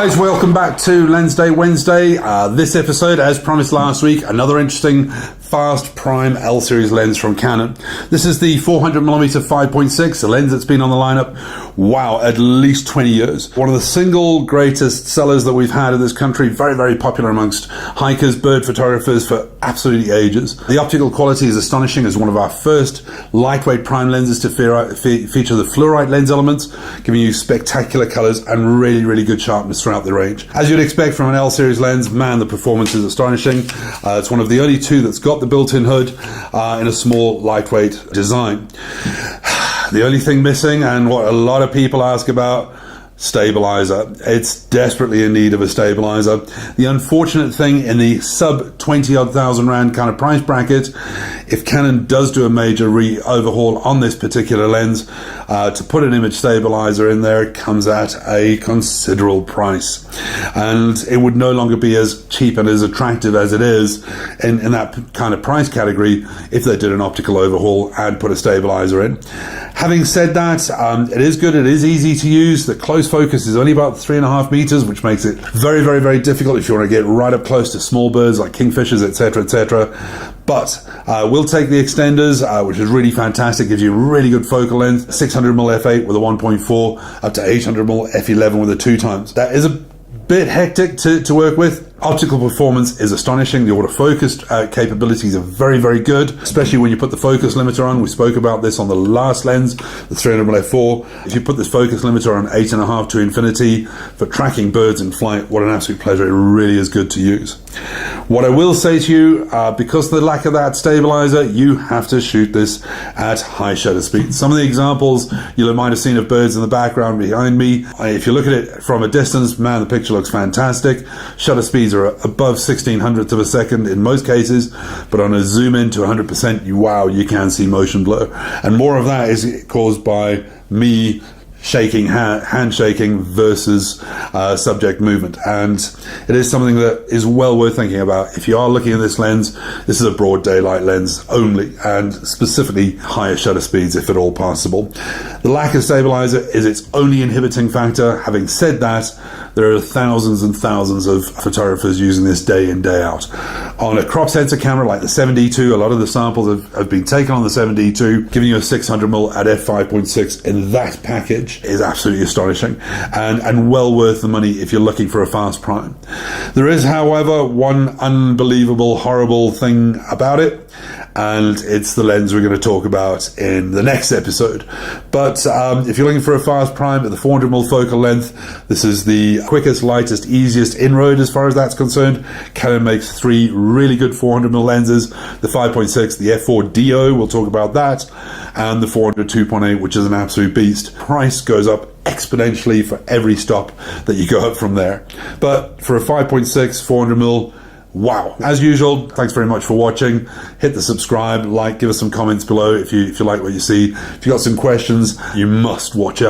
guys, welcome back to Lensday Wednesday. This episode, as promised last week, another interesting fast prime L series lens from Canon. This is the 400mm 5.6, a lens that's been on the lineup, wow, at least 20 years. One of the single greatest sellers that we've had in this country, very, very popular amongst hikers, bird photographers for absolutely ages. The optical quality is astonishing as one of our first lightweight prime lenses to feature the fluorite lens elements, giving you spectacular colors and really, really good sharpness throughout the range. As you'd expect from an L series lens, man, the performance is astonishing. It's one of the only two that's got the built-in hood in a small, lightweight design. The only thing missing, and what a lot of people ask about, stabilizer. It's desperately in need of a stabilizer. The unfortunate thing in the sub 20-odd thousand rand kind of price bracket, if Canon does do a major overhaul on this particular lens, to put an image stabilizer in there, it comes at a considerable price. And it would no longer be as cheap and as attractive as it is in that kind of price category if they did an optical overhaul and put a stabilizer in. Having said that, it is good, it is easy to use. The close focus is only about 3.5 meters, which makes it very, very, very difficult if you want to get right up close to small birds like kingfishers, etc., etc. But we'll take the extenders, which is really fantastic, gives you really good focal length, 600mm f8 with a 1.4, up to 800mm f11 with a 2 times. That is a bit hectic to work with. Optical performance is astonishing. The autofocus capabilities are very, very good, especially when you put the focus limiter on. We spoke about this on the last lens, the 300mm f4. If you put this focus limiter on 8.5 to infinity for tracking birds in flight, what an absolute pleasure. It really is good to use. What I will say to you, because of the lack of that stabilizer, you have to shoot this at high shutter speed. Some of the examples you might have seen of birds in the background behind me, if you look at it from a distance, man, the picture looks fantastic. Shutter speeds are above 1600ths of a second in most cases, but on a zoom in to 100%, you can see motion blur. And more of that is caused by me shaking, hand shaking versus subject movement. And it is something that is well worth thinking about. If you are looking at this lens, this is a broad daylight lens only, and specifically higher shutter speeds if at all possible. The lack of stabilizer is its only inhibiting factor. Having said that, there are thousands and thousands of photographers using this day in, day out. On a crop sensor camera like the 7D2, a lot of the samples have been taken on the 7D2, giving you a 600mm at f5.6 in that package is absolutely astonishing and well worth the money if you're looking for a fast prime. There is, however, one unbelievable, horrible thing about it, and it's the lens we're going to talk about in the next episode. But if you're looking for a fast prime at the 400mm focal length, this is the quickest, lightest, easiest inroad as far as that's concerned. Canon makes 3 really good 400mm lenses, the 5.6, the f4DO, we'll talk about that, and the 400 2.8, which is an absolute beast. Price goes up exponentially for every stop that you go up from there. But for a 5.6 400mm, wow. As usual, thanks very much for watching. Hit the subscribe, like, give us some comments below if you like what you see. If you got some questions, you must watch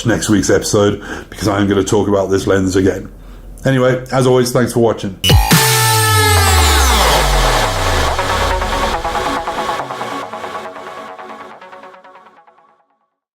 next week's episode, because I'm going to talk about this lens again. Anyway, as always, thanks for watching.